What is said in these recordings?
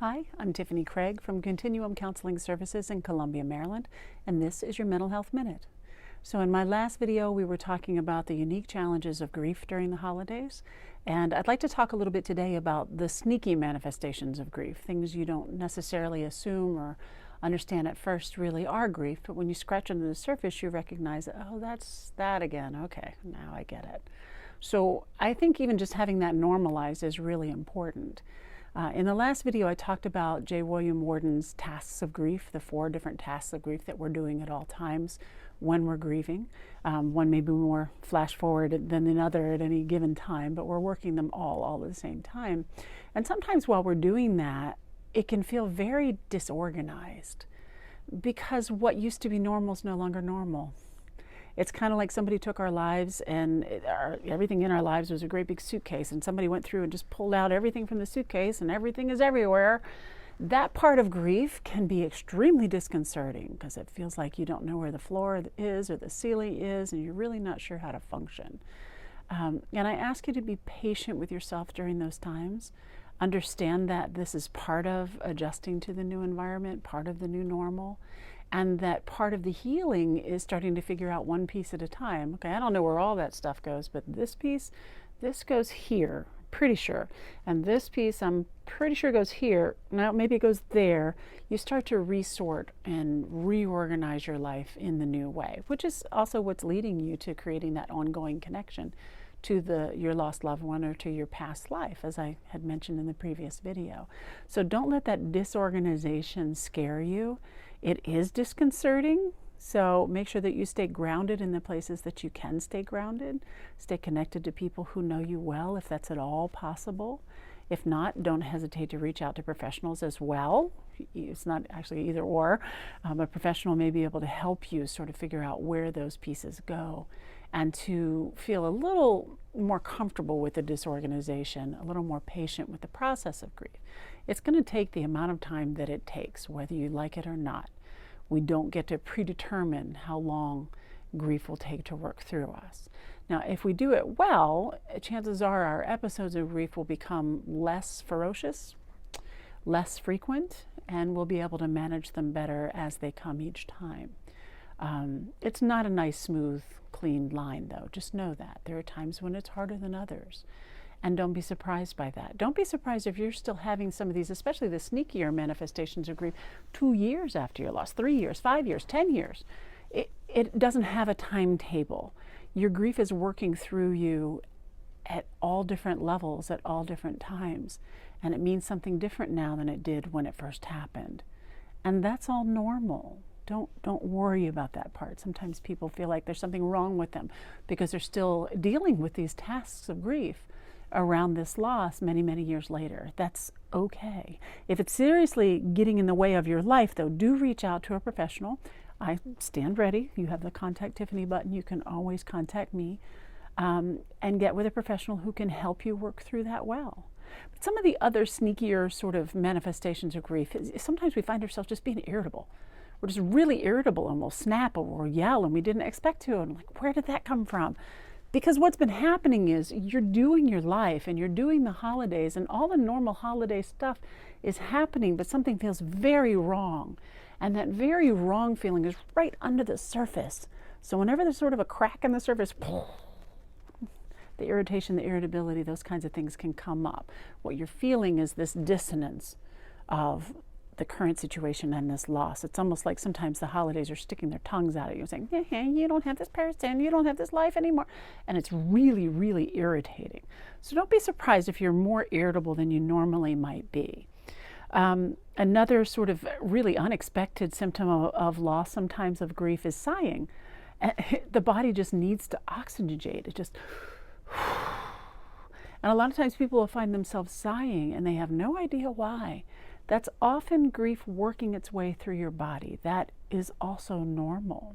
Hi, I'm Tiffany Craig from Continuum Counseling Services in Columbia, Maryland, and this is your Mental Health Minute. So in my last video, we were talking about the unique challenges of grief during the holidays, and I'd like to talk a little bit today about the sneaky manifestations of grief, things you don't necessarily assume or understand at first really are grief, but when you scratch under the surface, you recognize, oh, that's that again. Okay, now I get it. So I think even just having that normalized is really important. In the last video, I talked about J. William Worden's tasks of grief, the 4 different tasks of grief that we're doing at all times when we're grieving. One may be more flash forward than another at any given time, but we're working them all at the same time. And sometimes while we're doing that, it can feel very disorganized because what used to be normal is no longer normal. It's kind of like somebody took our lives and everything in our lives was a great big suitcase, and somebody went through and just pulled out everything from the suitcase and everything is everywhere. That part of grief can be extremely disconcerting because it feels like you don't know where the floor is or the ceiling is, and you're really not sure how to function. And I ask you to be patient with yourself during those times. Understand that this is part of adjusting to the new environment, part of the new normal, and that part of the healing is starting to figure out one piece at a time. Okay, I don't know where all that stuff goes, but this piece, this goes here, pretty sure. And this piece, I'm pretty sure goes here. Now maybe it goes there. You start to resort and reorganize your life in the new way, which is also what's leading you to creating that ongoing connection to your lost loved one or to your past life, as I had mentioned in the previous video. So don't let that disorganization scare you. It is disconcerting, so make sure that you stay grounded in the places that you can stay grounded. Stay connected to people who know you well, if that's at all possible. If not, don't hesitate to reach out to professionals as well. It's not actually either or. A professional may be able to help you sort of figure out where those pieces go and to feel a little more comfortable with the disorganization, a little more patient with the process of grief. It's going to take the amount of time that it takes, whether you like it or not. We don't get to predetermine how long grief will take to work through us. Now, if we do it well, chances are our episodes of grief will become less ferocious, less frequent, and we'll be able to manage them better as they come each time. It's not a nice, smooth, clean line, though. Just know that. There are times when it's harder than others. And don't be surprised by that. Don't be surprised if you're still having some of these, especially the sneakier manifestations of grief, 2 years after your loss, 3 years, 5 years, 10 years. It doesn't have a timetable. Your grief is working through you at all different levels, at all different times. And it means something different now than it did when it first happened. And that's all normal. Don't worry about that part. Sometimes people feel like there's something wrong with them because they're still dealing with these tasks of grief around this loss many, many years later. That's okay. If it's seriously getting in the way of your life, though, do reach out to a professional. I stand ready. You have the Contact Tiffany button. You can always contact me and get with a professional who can help you work through that well. But some of the other sneakier sort of manifestations of grief is sometimes we find ourselves just being irritable. We're just really irritable and we'll snap or we'll yell and we didn't expect to. And like, where did that come from? Because what's been happening is you're doing your life and you're doing the holidays and all the normal holiday stuff is happening, but something feels very wrong. And that very wrong feeling is right under the surface. So whenever there's sort of a crack in the surface, the irritation, the irritability, those kinds of things can come up. What you're feeling is this dissonance of the current situation and this loss. It's almost like sometimes the holidays are sticking their tongues out at you saying, hey, you don't have this person, you don't have this life anymore. And it's really, really irritating. So don't be surprised if you're more irritable than you normally might be. Another sort of really unexpected symptom of loss, sometimes of grief, is sighing. The body just needs to oxygenate. It just... And a lot of times people will find themselves sighing and they have no idea why. That's often grief working its way through your body. That is also normal.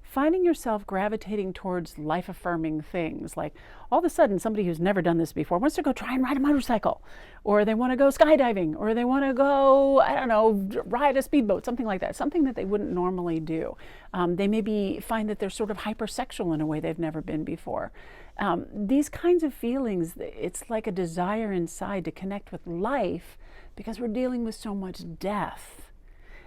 Finding yourself gravitating towards life-affirming things, like all of a sudden somebody who's never done this before wants to go try and ride a motorcycle, or they want to go skydiving, or they want to go, I don't know, ride a speedboat, something like that, something that they wouldn't normally do. They maybe find that they're sort of hypersexual in a way they've never been before. These kinds of feelings, it's like a desire inside to connect with life because we're dealing with so much death.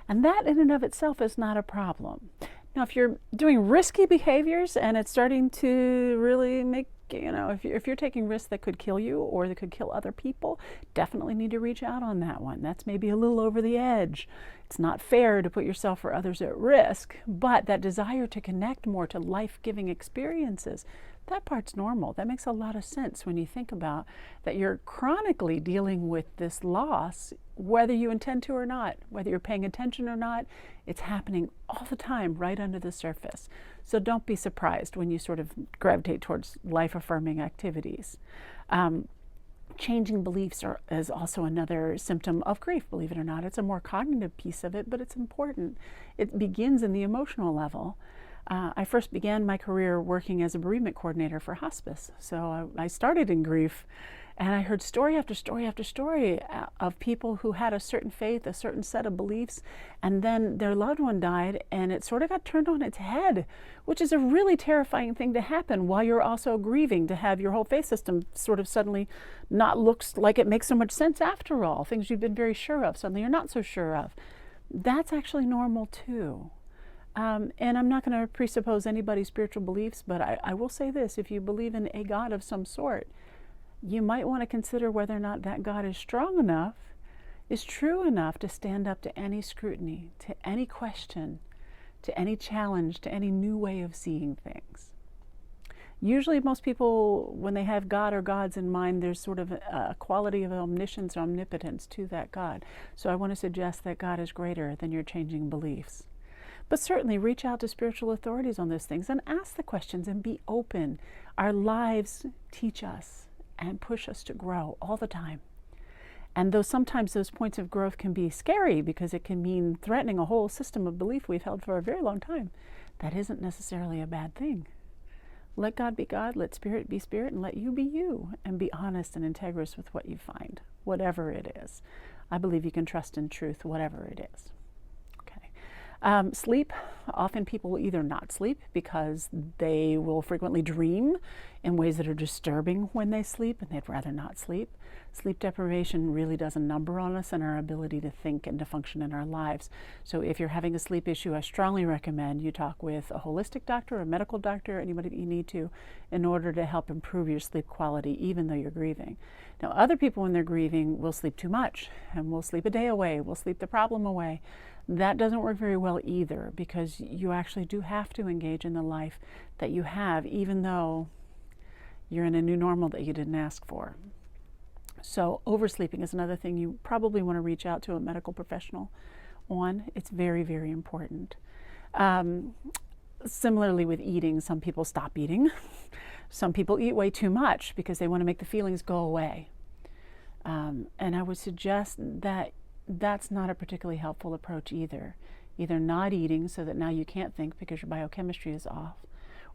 And that in and of itself is not a problem. Now, if you're doing risky behaviors and it's starting to really make, if you're taking risks that could kill you or that could kill other people, definitely need to reach out on that one. That's maybe a little over the edge. It's not fair to put yourself or others at risk, but that desire to connect more to life-giving experiences, that part's normal. That makes a lot of sense when you think about that you're chronically dealing with this loss, whether you intend to or not, whether you're paying attention or not. It's happening all the time right under the surface. So don't be surprised when you sort of gravitate towards life-affirming activities. Changing beliefs is also another symptom of grief, believe it or not. It's a more cognitive piece of it, but it's important. It begins in the emotional level. I first began my career working as a bereavement coordinator for hospice. So I started in grief, and I heard story after story after story of people who had a certain faith, a certain set of beliefs, and then their loved one died, and it sort of got turned on its head, which is a really terrifying thing to happen while you're also grieving, to have your whole faith system sort of suddenly not looks like it makes so much sense after all. Things you've been very sure of, suddenly you're not so sure of. That's actually normal too. And I'm not going to presuppose anybody's spiritual beliefs, but I will say this: if you believe in a God of some sort, you might want to consider whether or not that God is strong enough, is true enough to stand up to any scrutiny, to any question, to any challenge, to any new way of seeing things. Usually most people, when they have God or gods in mind, there's sort of a quality of omniscience or omnipotence to that God. So I want to suggest that God is greater than your changing beliefs. But certainly reach out to spiritual authorities on those things and ask the questions and be open. Our lives teach us and push us to grow all the time. And though sometimes those points of growth can be scary because it can mean threatening a whole system of belief we've held for a very long time, that isn't necessarily a bad thing. Let God be God, let Spirit be Spirit, and let you be you, and be honest and integrous with what you find, whatever it is. I believe you can trust in truth, whatever it is. Sleep. Often people will either not sleep because they will frequently dream in ways that are disturbing when they sleep, and they'd rather not sleep. Sleep deprivation really does a number on us and our ability to think and to function in our lives. So if you're having a sleep issue, I strongly recommend you talk with a holistic doctor, a medical doctor, anybody that you need to, in order to help improve your sleep quality, even though you're grieving. Now, other people, when they're grieving, will sleep too much, and will sleep a day away, will sleep the problem away. That doesn't work very well either, because you actually do have to engage in the life that you have, even though you're in a new normal that you didn't ask for. So oversleeping is another thing you probably want to reach out to a medical professional on. It's very, very important. Similarly with eating, some people stop eating. Some people eat way too much because they want to make the feelings go away. And I would suggest that that's not a particularly helpful approach either. Either not eating so that now you can't think because your biochemistry is off,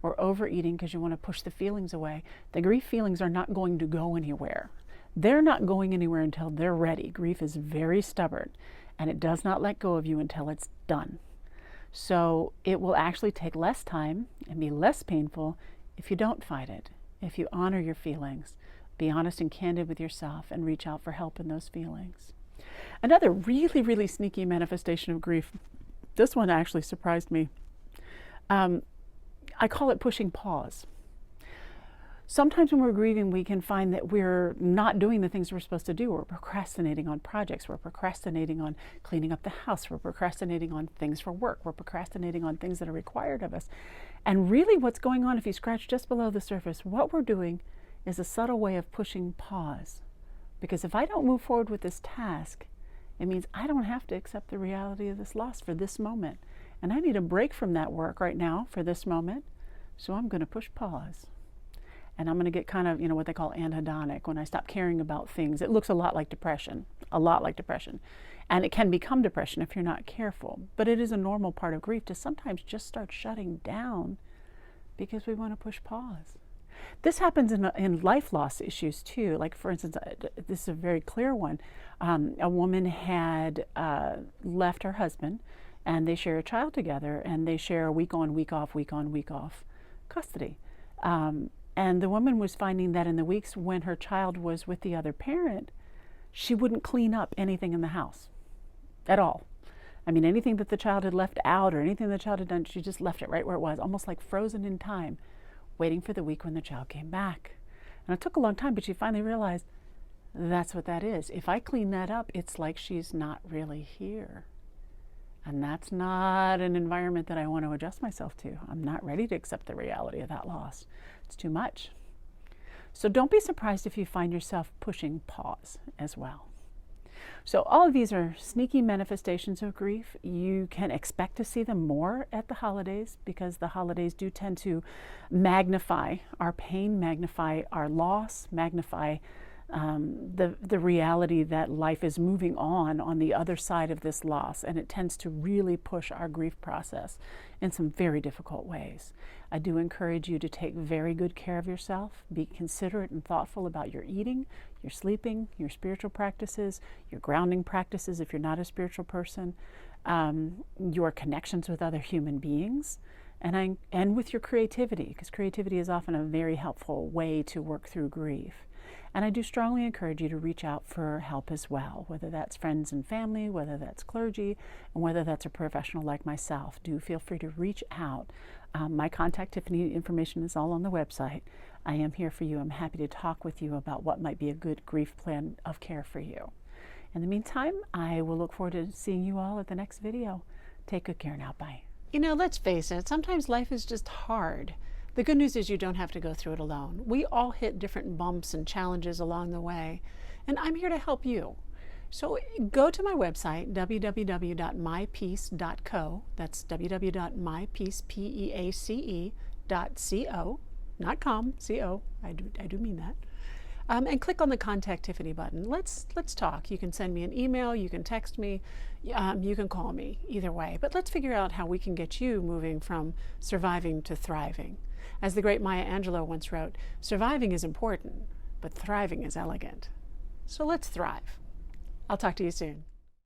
or overeating because you want to push the feelings away. The grief feelings are not going to go anywhere. They're not going anywhere until they're ready. Grief is very stubborn, and it does not let go of you until it's done. So it will actually take less time and be less painful if you don't fight it, if you honor your feelings, be honest and candid with yourself, and reach out for help in those feelings. Another really, really sneaky manifestation of grief, this one actually surprised me. I call it pushing pause. Sometimes when we're grieving, we can find that we're not doing the things we're supposed to do. We're procrastinating on projects. We're procrastinating on cleaning up the house. We're procrastinating on things for work. We're procrastinating on things that are required of us. And really what's going on, if you scratch just below the surface, what we're doing is a subtle way of pushing pause. Because if I don't move forward with this task, it means I don't have to accept the reality of this loss for this moment. And I need a break from that work right now for this moment. So I'm going to push pause. And I'm going to get kind of, what they call anhedonic. When I stop caring about things, it looks a lot like depression, And it can become depression if you're not careful. But it is a normal part of grief to sometimes just start shutting down because we want to push pause. This happens in life loss issues too. Like, for instance, this is a very clear one. A woman had left her husband, and they share a child together, and they share a week on, week off custody. And the woman was finding that in the weeks when her child was with the other parent, she wouldn't clean up anything in the house at all. I mean, anything that the child had left out or anything the child had done, she just left it right where it was, almost like frozen in time, waiting for the week when the child came back. And it took a long time, but she finally realized that's what that is. If I clean that up, it's like she's not really here. And that's not an environment that I want to adjust myself to. I'm not ready to accept the reality of that loss. It's too much. So don't be surprised if you find yourself pushing pause as well. So all of these are sneaky manifestations of grief. You can expect to see them more at the holidays, because the holidays do tend to magnify our pain, magnify our loss, magnify the reality that life is moving on the other side of this loss, and it tends to really push our grief process in some very difficult ways. I do encourage you to take very good care of yourself. Be considerate and thoughtful about your eating, your sleeping, your spiritual practices, your grounding practices if you're not a spiritual person, your connections with other human beings, and with your creativity, because creativity is often a very helpful way to work through grief. And I do strongly encourage you to reach out for help as well, whether that's friends and family, whether that's clergy, and whether that's a professional like myself. Do feel free to reach out. My contact Tiffany information is all on the website. I am here for you. I'm happy to talk with you about what might be a good grief plan of care for you. In the meantime, I will look forward to seeing you all at the next video. Take good care now. Bye. You know, let's face it, sometimes life is just hard. The good news is you don't have to go through it alone. We all hit different bumps and challenges along the way, and I'm here to help you. So go to my website, www.mypeace.co. That's www.mypeace.co, not com, C-O. I do mean that. And click on the Contact Tiffany button. Let's talk. You can send me an email, you can text me, you can call me, either way. But let's figure out how we can get you moving from surviving to thriving. As the great Maya Angelou once wrote, surviving is important, but thriving is elegant. So let's thrive. I'll talk to you soon.